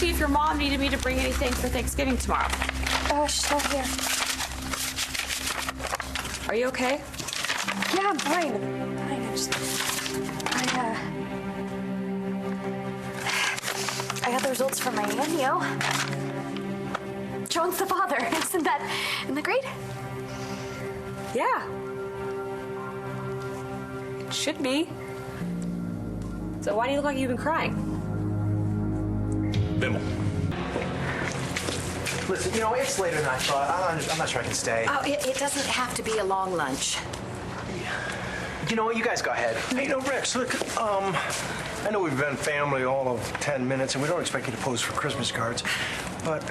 see if your mom needed me to bring anything for Thanksgiving tomorrow. She's not here. Are you okay? Yeah, I'm fine. I got the results from my amnio. John's the father. Isn't that great? Yeah. It should be. So why do you look like you've been crying? Bimmel. Listen, it's later than I thought. I'm not sure I can stay. Oh, it doesn't have to be a long lunch. You know what? You guys go ahead. Hey, Rex, look, I know we've been family all of 10 minutes, and we don't expect you to pose for Christmas cards, but,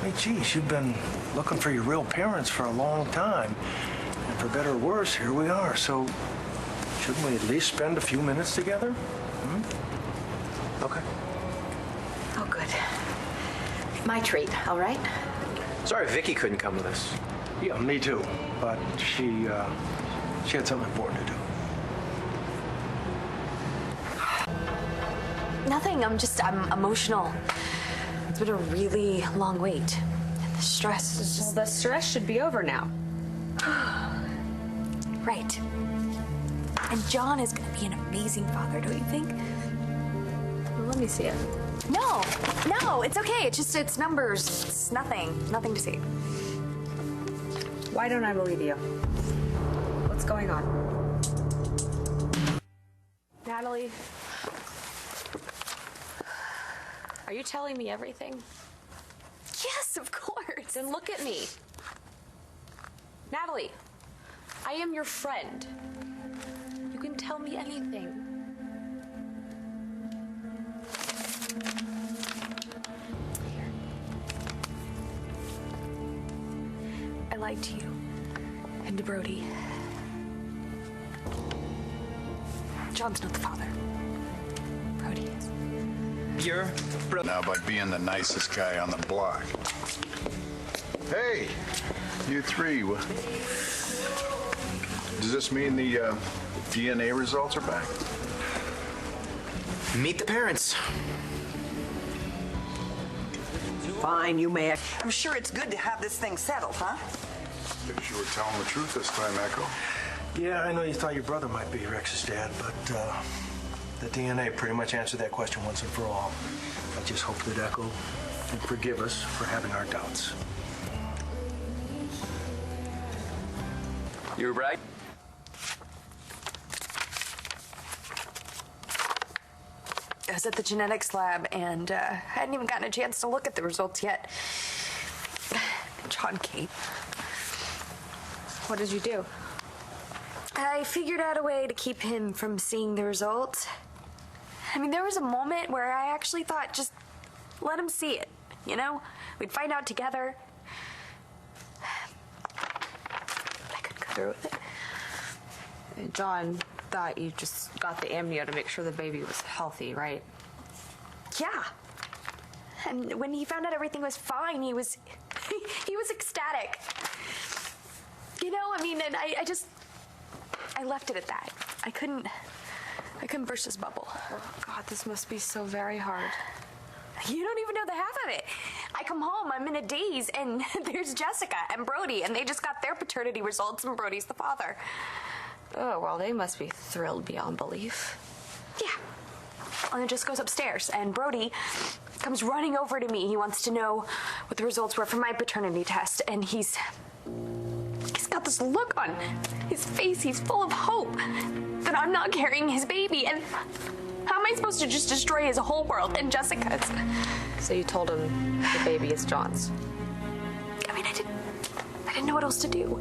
hey, geez, you've been looking for your real parents for a long time. And for better or worse, here we are. So, shouldn't we at least spend a few minutes together? Okay. Oh, good. My treat, all right? Sorry Vicky couldn't come with us. Yeah, me too. But she had something important to do. Nothing. I'm emotional. It's been a really long wait. And the stress is just... Well, the stress should be over now. Right. And John is going to be an amazing father, don't you think? Well, let me see it. No, it's okay. It's numbers. It's nothing to see. Why don't I believe you? What's going on? Natalie, are you telling me everything? Yes, of course. Then look at me. Natalie, I am your friend. You can tell me anything. I lied to you and to Brody. John's not the father. Brody is. You're... Now by being the nicest guy on the block. Hey, you three. Does this mean the DNA results are back? Meet the parents. Fine, you may. I'm sure it's good to have this thing settled, huh? Guess you were telling the truth this time, Echo. Yeah, I know you thought your brother might be Rex's dad, but the DNA pretty much answered that question once and for all. I just hope that Echo will forgive us for having our doubts. You're right. I was at the genetics lab and I hadn't even gotten a chance to look at the results yet. John came. What did you do? I figured out a way to keep him from seeing the results. I mean, there was a moment where I actually thought, just let him see it, you know? We'd find out together. I couldn't go through with it. John thought you just got the amnio to make sure the baby was healthy, right? Yeah. And when he found out everything was fine, he was ecstatic. You know, I mean, and I left it at that. I couldn't burst his bubble. Oh, God, this must be so very hard. You don't even know the half of it. I come home, I'm in a daze, and there's Jessica and Brody, and they just got their paternity results, and Brody's the father. Oh, well, they must be thrilled beyond belief. Yeah. And then just goes upstairs, and Brody comes running over to me. He wants to know what the results were from my paternity test, and he's got this look on his face. He's full of hope that I'm not carrying his baby, and how am I supposed to just destroy his whole world and Jessica's? So you told him the baby is John's? I mean, I didn't know what else to do.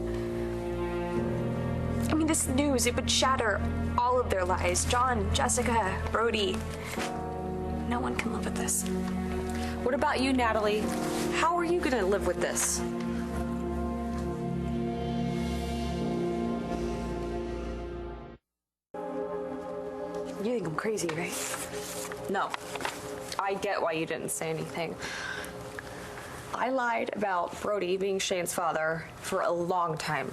I mean, this news, it would shatter all of their lives. John, Jessica, Brody. No one can live with this. What about you, Natalie? How are you gonna live with this? You think I'm crazy, right? No. I get why you didn't say anything. I lied about Brody being Shane's father for a long time.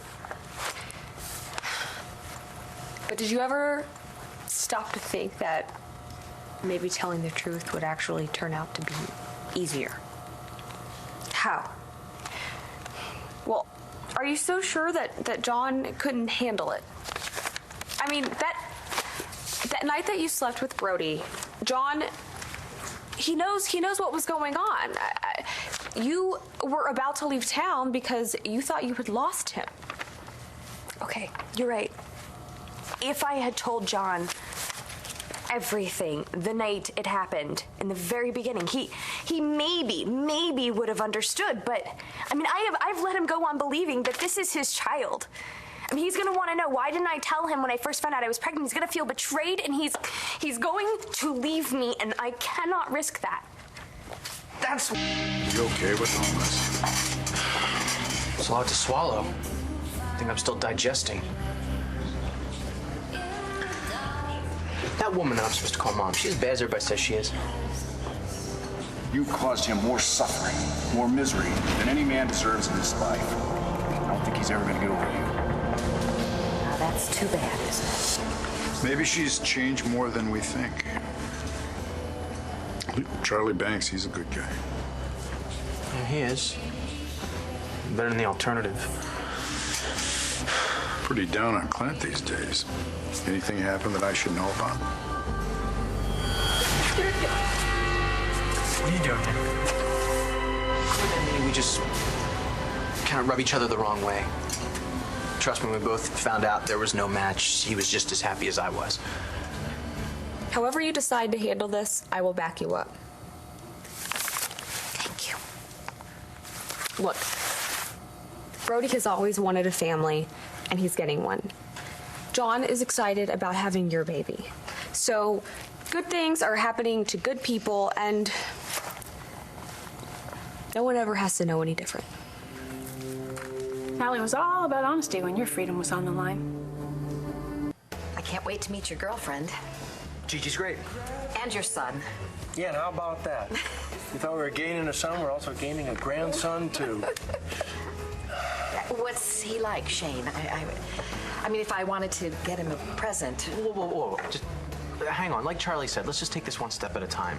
But did you ever stop to think that maybe telling the truth would actually turn out to be easier. How? Well, are you so sure that John couldn't handle it? I mean, that night that you slept with Brody, John, he knows what was going on. You were about to leave town because you thought you had lost him. Okay, you're right. If I had told John everything the night it happened in the very beginning, he maybe would have understood. But I mean, I've let him go on believing that this is his child. I mean, he's gonna want to know, why didn't I tell him when I first found out I was pregnant? He's gonna feel betrayed, and he's going to leave me, and I cannot risk that. That's... You okay with all this? It's a lot to swallow. I think I'm still digesting. That woman that I'm supposed to call Mom, she's as bad as everybody says she is. You caused him more suffering, more misery than any man deserves in his life. I don't think he's ever going to get over you. Now that's too bad, isn't it? Maybe she's changed more than we think. Charlie Banks, he's a good guy. Yeah, he is. Better than the alternative. Pretty down on Clint these days. Anything happen that I should know about? What are you doing here? We just kind of rub each other the wrong way. Trust me, we both found out there was no match. He was just as happy as I was. However you decide to handle this, I will back you up. Thank you. Look, Brody has always wanted a family, and he's getting one. John is excited about having your baby. So, good things are happening to good people, and no one ever has to know any different. Allie was all about honesty when your freedom was on the line. I can't wait to meet your girlfriend. Gigi's great. And your son. Yeah, and how about that? You thought we were gaining a son, we're also gaining a grandson, too. What's he like, Shane? I mean, if I wanted to get him a present. Whoa. Just hang on. Like Charlie said, let's just take this one step at a time.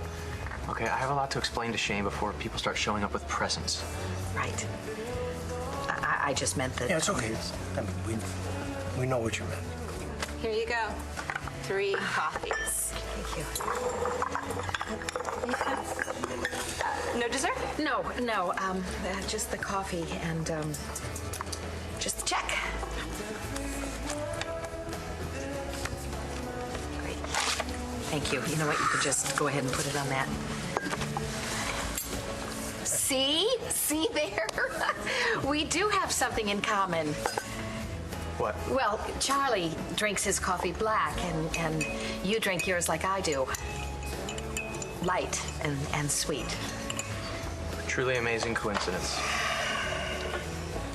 Okay, I have a lot to explain to Shane before people start showing up with presents. Right. I just meant that... Yeah, it's okay. I mean, we know what you meant. Here you go. 3 coffees. Thank you. No dessert? No, just the coffee and, just the check. Great. Thank you. You know what? You could just go ahead and put it on that. See there? We do have something in common. What? Well, Charlie drinks his coffee black, and you drink yours like I do. Light and sweet. Truly amazing coincidence.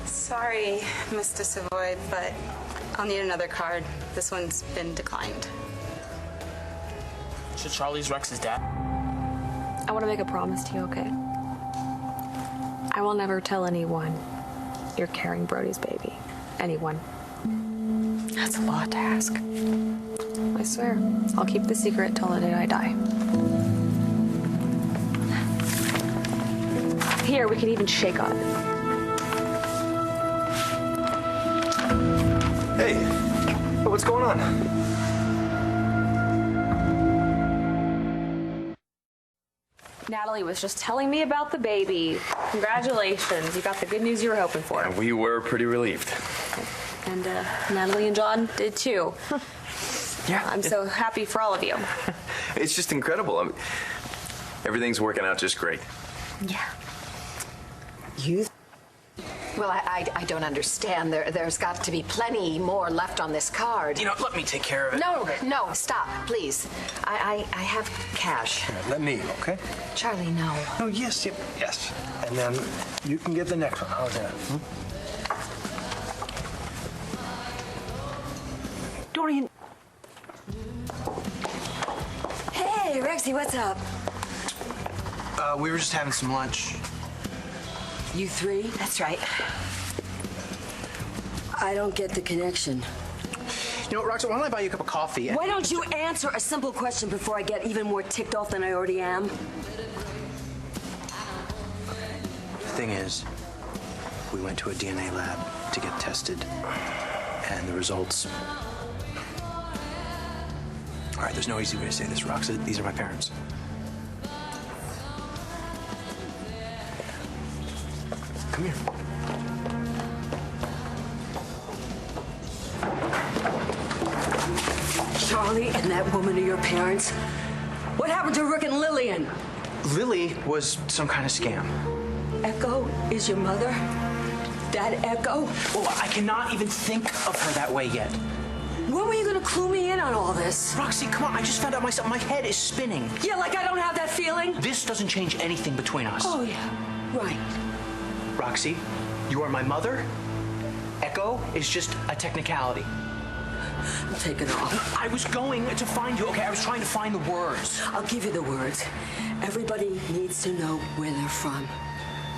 Sorry, Mr. Savoy, but I'll need another card. This one's been declined. So Charlie's Rex's dad? I want to make a promise to you, okay? I will never tell anyone you're carrying Brody's baby. Anyone. That's a lot to ask. I swear. I'll keep the secret till the day I die. Here, we can even shake on it. Hey, what's going on? Natalie was just telling me about the baby. Congratulations. You got the good news you were hoping for. And we were pretty relieved. And Natalie and John did too. Yeah. I'm so happy for all of you. It's just incredible. I mean, everything's working out just great. Yeah. Well, I don't understand. There's got to be plenty more left on this card. You know, let me take care of it. No, stop, please. I have cash. Yeah, let me, okay? Charlie, no. Oh, yes. And then you can get the next one. How's that? Dorian. Hey, Rexy, what's up? We were just having some lunch. You three? That's right. I don't get the connection. You know what, Roxanne, why don't I buy you a cup of coffee? Why don't you answer a simple question before I get even more ticked off than I already am? thing is, we went to a DNA lab to get tested, and the results... All right, there's no easy way to say this, Rox. These are my parents. Come here. Charlie and that woman are your parents? What happened to Rick and Lillian? Lily was some kind of scam. Echo is your mother? That Echo? Well, I cannot even think of her that way yet. When were you gonna clue me in on all this? Roxy, come on, I just found out myself. My head is spinning. Yeah, like I don't have that feeling? This doesn't change anything between us. Oh, yeah, right. Roxy, you are my mother. Echo is just a technicality. I'm taking off. I was going to find you, okay? I was trying to find the words. I'll give you the words. Everybody needs to know where they're from.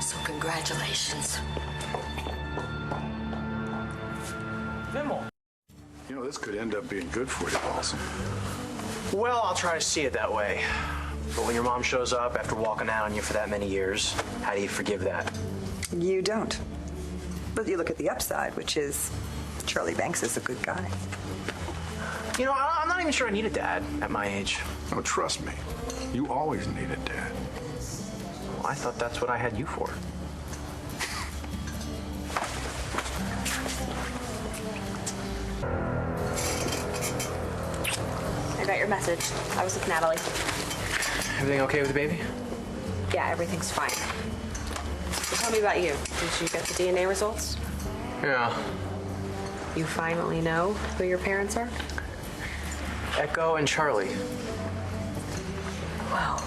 So congratulations. Vimmel. You know, this could end up being good for you, Paulson. Well, I'll try to see it that way. But when your mom shows up after walking out on you for that many years, how do you forgive that? You don't. But you look at the upside, which is Charlie Banks is a good guy. You know, I'm not even sure I need a dad at my age. Oh, trust me. You always need a dad. Well, I thought that's what I had you for. I got your message. I was with Natalie. Everything okay with the baby? Yeah, everything's fine. So tell me about you. Did you get the DNA results? Yeah. You finally know who your parents are? Echo and Charlie. Well,